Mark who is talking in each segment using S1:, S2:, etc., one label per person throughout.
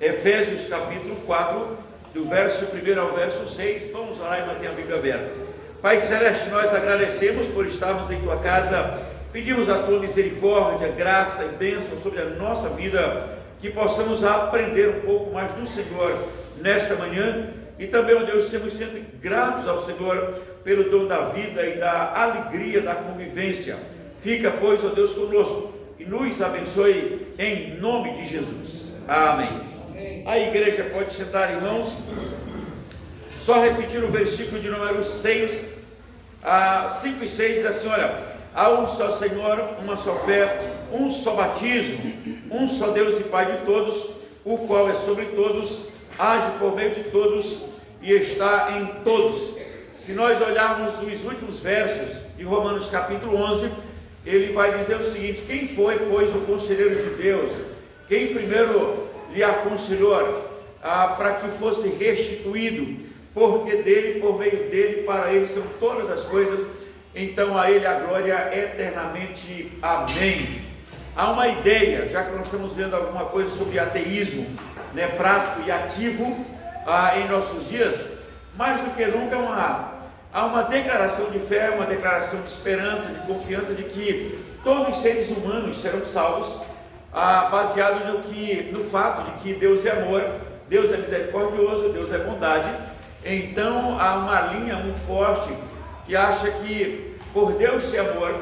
S1: Efésios capítulo 4, do verso 1 ao verso 6, vamos orar e manter a Bíblia aberta. Pai Celeste, nós agradecemos por estarmos em Tua casa, pedimos a Tua misericórdia, graça e bênção sobre a nossa vida, que possamos aprender um pouco mais do Senhor nesta manhã, e também, ó Deus, sermos sempre gratos ao Senhor pelo dom da vida e da alegria da convivência. Fica, pois, ó Deus, conosco e nos abençoe em nome de Jesus. Amém. A igreja pode sentar, irmãos. Só repetir o versículo de número 6, 5 e 6 diz assim: olha, há um só Senhor, uma só fé, um só batismo, um só Deus e Pai de todos, o qual é sobre todos, age por meio de todos e está em todos. Se nós olharmos os últimos versos de Romanos capítulo 11, ele vai dizer o seguinte: quem foi, pois, o conselheiro de Deus? Quem primeiro lhe aconselhou para que fosse restituído? Porque dele, por meio dele, para ele são todas as coisas, então a ele a glória eternamente. Amém. Há uma ideia, já que nós estamos vendo alguma coisa sobre ateísmo, né, prático e ativo em nossos dias, mais do que nunca há uma declaração de fé, uma declaração de esperança, de confiança de que todos os seres humanos serão salvos, baseado no fato de que Deus é amor, Deus é misericordioso, Deus é bondade. Então há uma linha muito forte que acha que, por Deus ser amor,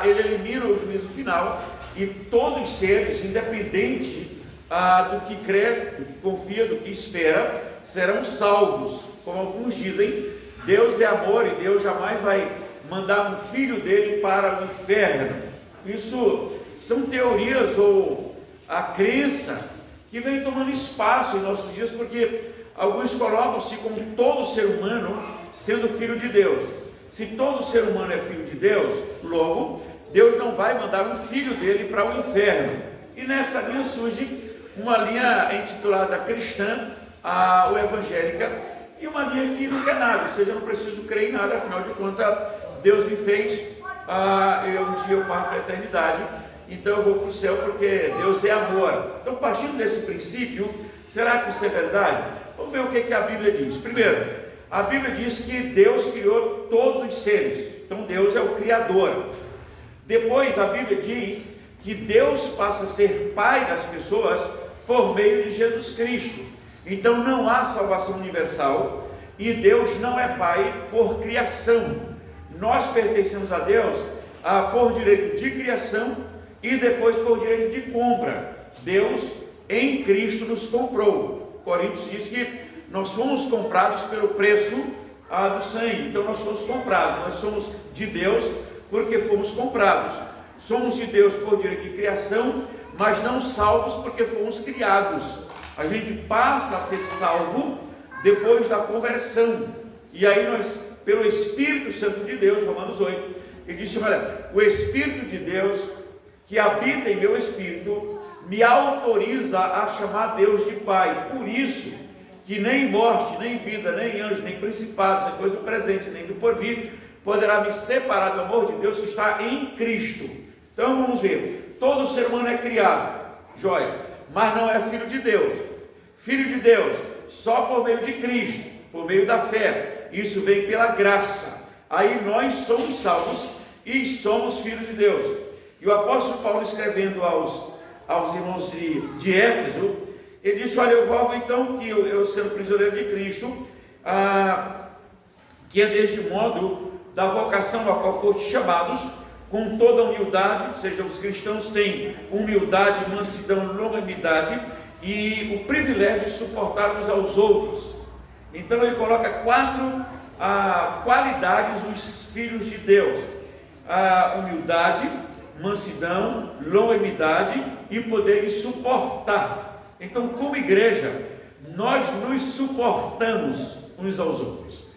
S1: ele elimina o juízo final e todos os seres, independente do que crê, do que confia, do que espera, serão salvos. Como alguns dizem, Deus é amor e Deus jamais vai mandar um filho dele para o inferno. Isso são teorias ou a crença que vem tomando espaço em nossos dias, porque alguns colocam-se como todo ser humano sendo filho de Deus. Se todo ser humano é filho de Deus, logo, Deus não vai mandar um filho dele para o inferno. E nessa linha surge uma linha intitulada cristã, ou evangélica, e uma linha que não quer nada, ou seja, eu não preciso crer em nada, afinal de contas, Deus me fez, um dia eu parto para a eternidade, então eu vou para o céu porque Deus é amor. Então, partindo desse princípio, será que isso é verdade? Vamos ver o que a Bíblia diz. Primeiro, a Bíblia diz que Deus criou todos os seres, então Deus é o Criador. Depois, a Bíblia diz que Deus passa a ser Pai das pessoas por meio de Jesus Cristo. Então não há salvação universal e Deus não é Pai por criação. Nós pertencemos a Deus por direito de criação e depois por direito de compra. Deus em Cristo nos comprou. Coríntios diz que nós fomos comprados pelo preço do sangue. Então nós fomos comprados, nós somos de Deus porque fomos comprados. Somos de Deus por direito de criação, mas não salvos porque fomos criados. A gente passa a ser salvo depois da conversão. E aí nós, pelo Espírito Santo de Deus, Romanos 8, ele disse: olha, o Espírito de Deus que habita em meu espírito me autoriza a chamar Deus de Pai. Por isso que nem morte, nem vida, nem anjo, nem principados, nem coisa do presente, nem do porvir poderá me separar do amor de Deus que está em Cristo. Então vamos ver, todo ser humano é criado, joia, mas não é filho de Deus. Filho de Deus só por meio de Cristo, por meio da fé. Isso vem pela graça. Aí nós somos salvos e somos filhos de Deus. E o apóstolo Paulo, escrevendo aos irmãos de Éfeso, ele disse: olha, eu rogo então que eu sendo prisioneiro de Cristo, que andeis de modo da vocação a qual foste chamados, com toda a humildade. Ou seja, os cristãos têm humildade, mansidão, longanimidade e o privilégio de suportar uns aos outros. Então ele coloca 4 qualidades dos filhos de Deus: humildade, mansidão, longanimidade e poder de suportar. Então, como igreja, nós nos suportamos uns aos outros,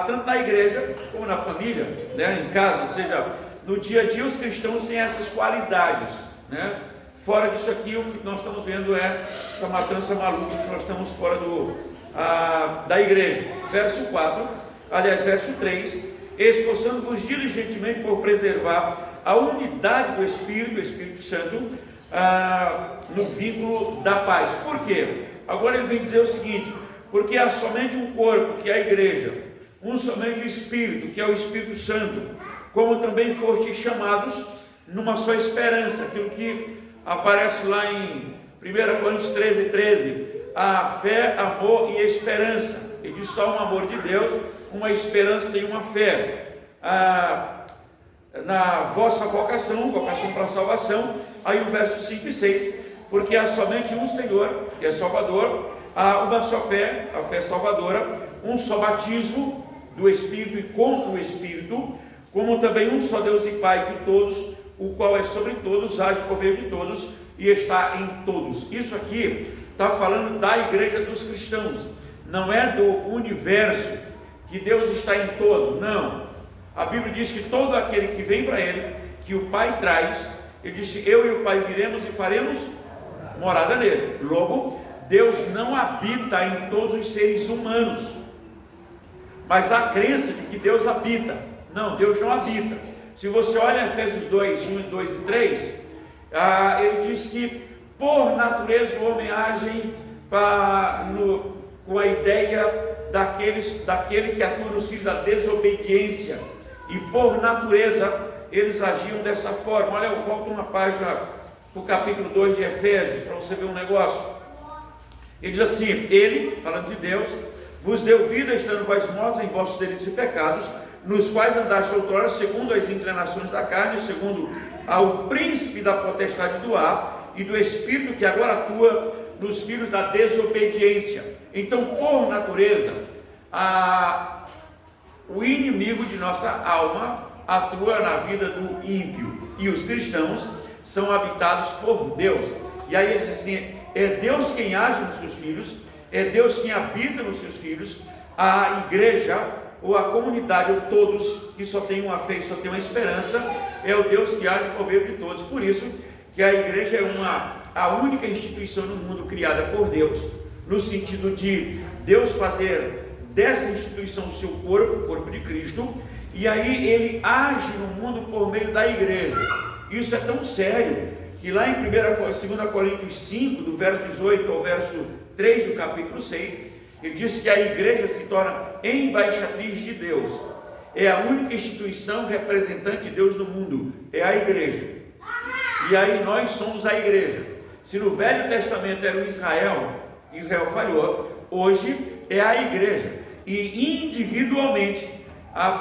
S1: tanto na igreja como na família, né, em casa. Ou seja, no dia a dia os cristãos têm essas qualidades, né? Fora disso aqui, o que nós estamos vendo é essa matança maluca que nós estamos fora da igreja. Verso 3, esforçando-vos diligentemente por preservar a unidade do Espírito Santo, no vínculo da paz. Por quê? Agora ele vem dizer o seguinte: porque há somente um corpo, que é a igreja, somente o Espírito, que é o Espírito Santo, como também fostes chamados numa só esperança, aquilo que aparece lá em 1 Coríntios 13, a fé, amor e esperança. Ele diz só um amor de Deus, uma esperança e uma fé. Na vossa vocação para a salvação, aí o verso 5 e 6, porque há somente um Senhor, que é Salvador, há uma só fé, a fé salvadora, um só batismo do Espírito e com o Espírito, como também um só Deus e Pai de todos, o qual é sobre todos, age por meio de todos e está em todos. Isso aqui está falando da igreja dos cristãos, não é do universo, que Deus está em todo, não. A Bíblia diz que todo aquele que vem para Ele, que o Pai traz, Ele disse: eu e o Pai viremos e faremos morada nele. Logo, Deus não habita em todos os seres humanos, mas a crença de que Deus habita. Não, Deus não habita. Se você olha Efésios 2, 1, 2 e 3, ele diz que por natureza o homem age com a ideia daquele que atua no filho da desobediência, e por natureza eles agiam dessa forma. Olha, eu volto uma página do capítulo 2 de Efésios, para você ver um negócio. Ele diz assim: ele, falando de Deus, vos deu vida, estando vós mortos em vossos delitos e pecados, nos quais andaste outrora segundo as inclinações da carne, segundo ao príncipe da potestade do ar e do espírito que agora atua nos filhos da desobediência. Então, por natureza, o inimigo de nossa alma atua na vida do ímpio, e os cristãos são habitados por Deus. E aí ele diz assim: é Deus quem age nos seus filhos, é Deus quem habita nos seus filhos. A igreja, ou a comunidade, ou todos que só têm uma fé e só têm uma esperança, é o Deus que age por meio de todos. Por isso que a igreja é a única instituição no mundo criada por Deus, no sentido de Deus fazer dessa instituição o seu corpo, o corpo de Cristo, e aí ele age no mundo por meio da igreja. Isso é tão sério que lá em 2 Coríntios 5, do verso 18 ao verso 3 do capítulo 6, ele diz que a igreja se torna embaixatriz de Deus. É a única instituição representante de Deus no mundo, é a igreja. E aí nós somos a igreja. Se no Velho Testamento era o Israel falhou, hoje é a igreja. E individualmente,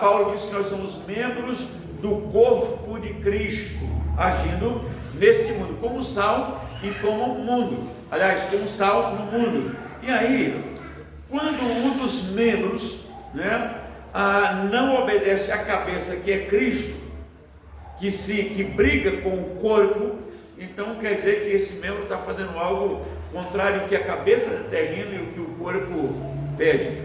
S1: Paulo diz que nós somos membros do corpo de Cristo, agindo nesse mundo, como sal e como mundo. Aliás, como sal no mundo. E aí, quando um dos membros, não obedece à cabeça, que é Cristo, que briga com o corpo, então quer dizer que esse membro está fazendo algo contrário ao que a cabeça determina e o que o corpo pede.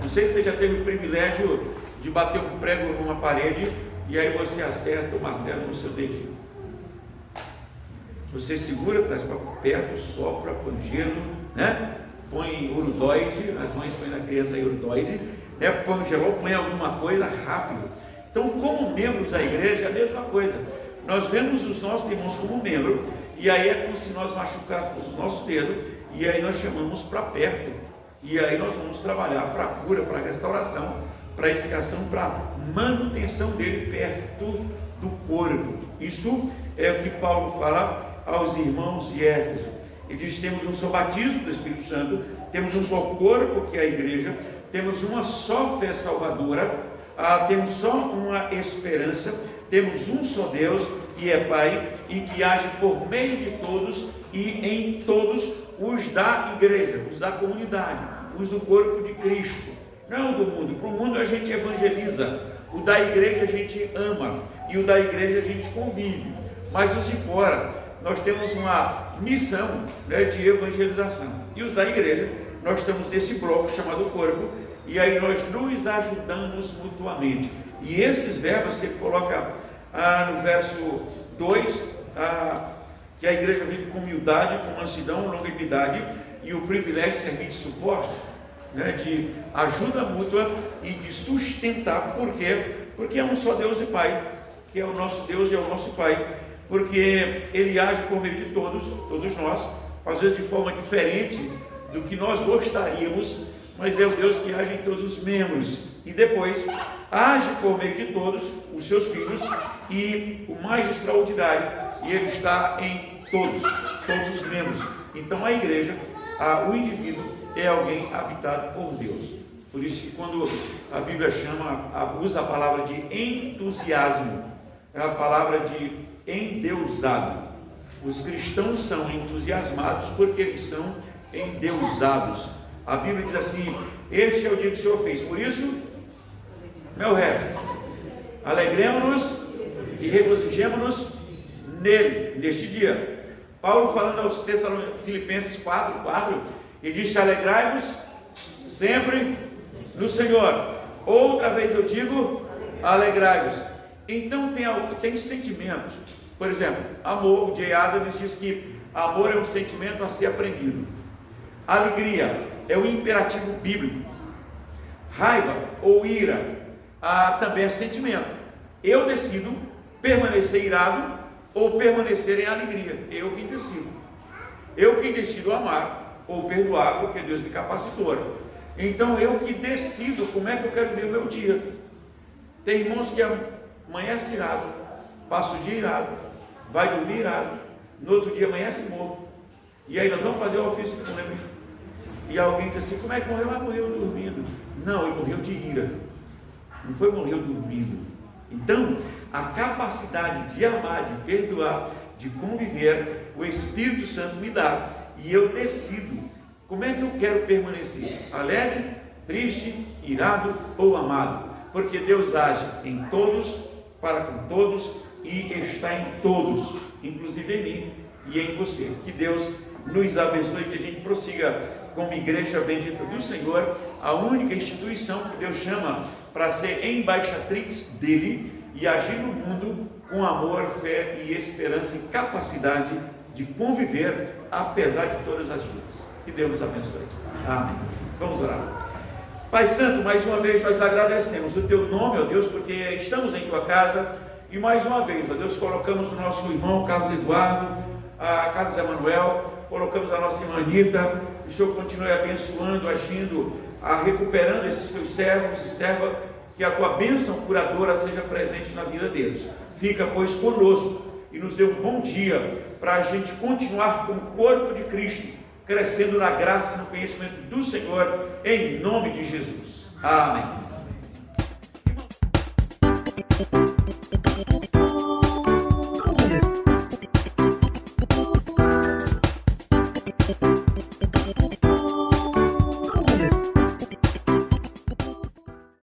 S1: Não sei se você já teve o privilégio de bater um prego numa parede e aí você acerta o martelo no seu dedinho. Você segura, traz para perto, sopra, põe gelo, põe urudoide, as mães põem na criança urudoide, põe gelo, põe alguma coisa rápido. Então, como membros da igreja, é a mesma coisa. Nós vemos os nossos irmãos como membro, e aí é como se nós machucássemos o nosso dedo, e aí nós chamamos para perto, e aí nós vamos trabalhar para a cura, para a restauração, para a edificação, para a manutenção dele perto do corpo. Isso é o que Paulo fala aos irmãos de Éfeso. Ele diz: temos um só batismo do Espírito Santo, temos um só corpo, que é a igreja, temos uma só fé salvadora, temos só uma esperança, temos um só Deus, que é Pai, e que age por meio de todos e em todos os da igreja, os da comunidade, os do corpo de Cristo, não do mundo. Para o mundo a gente evangeliza, o da igreja a gente ama, e o da igreja a gente convive, mas os de fora, nós temos uma missão de evangelização, e os da igreja, nós estamos nesse bloco chamado corpo, e aí nós nos ajudamos mutuamente. E esses verbos que ele coloca no verso 2, que a igreja vive com humildade, com mansidão, longanimidade e o privilégio de servir de suporte, né, de ajuda mútua e de sustentar. Por quê? Porque é um só Deus e Pai, que é o nosso Deus e é o nosso Pai, porque Ele age por meio de todos nós, às vezes de forma diferente do que nós gostaríamos, mas é o Deus que age em todos os membros, e depois age por meio de todos os seus filhos, e o mais extraordinário, Ele está em todos os membros. Então a igreja, o indivíduo é alguém habitado por Deus. Por isso que quando a Bíblia usa a palavra de entusiasmo, é a palavra de endeusado. Os cristãos são entusiasmados porque eles são endeusados. A Bíblia diz assim: este é o dia que o Senhor fez, por isso, meu resto, alegremos-nos e regozijemos-nos nele, neste dia. Paulo falando aos Filipenses 4:4, ele diz: alegrai-vos sempre no Senhor. Outra vez eu digo, alegrai-vos. Então tem sentimentos. Por exemplo, amor. O J. Adams diz que amor é um sentimento a ser aprendido. Alegria é o imperativo bíblico. Raiva ou ira também é sentimento. Eu decido permanecer irado ou permanecer em alegria. Eu que decido. Eu que decido amar ou perdoar, porque Deus me capacitou. Então eu que decido como é que eu quero viver o meu dia. Tem irmãos que amanhece irado, passa o dia irado, vai dormir irado, no outro dia amanhece morto. E aí nós vamos fazer o ofício fúnebre. E alguém diz assim: como é que morreu? Mas morreu dormindo. Não, ele morreu de ira. Não foi morreu dormindo. Então, a capacidade de amar, de perdoar, de conviver, o Espírito Santo me dá. E eu decido como é que eu quero permanecer: alegre, triste, irado ou amado. Porque Deus age em todos, para com todos e está em todos, inclusive em mim e em você. Que Deus nos abençoe, que a gente prossiga como igreja bendita do Senhor, a única instituição que Deus chama para ser embaixatriz dele e agir no mundo com amor, fé e esperança e capacidade de conviver apesar de todas as lutas. Que Deus nos abençoe. Amém. Vamos orar. Pai Santo, mais uma vez nós agradecemos o Teu nome, ó Deus, porque estamos em Tua casa e mais uma vez, ó Deus, colocamos o nosso irmão Carlos Eduardo, Carlos Emanuel, colocamos a nossa irmã Anitta. O Senhor continue abençoando, agindo, recuperando esses Teus servos e servas, que a Tua bênção curadora seja presente na vida deles. Fica, pois, conosco e nos dê um bom dia para a gente continuar com o corpo de Cristo, crescendo na graça e no conhecimento do Senhor, em nome de Jesus. Amém.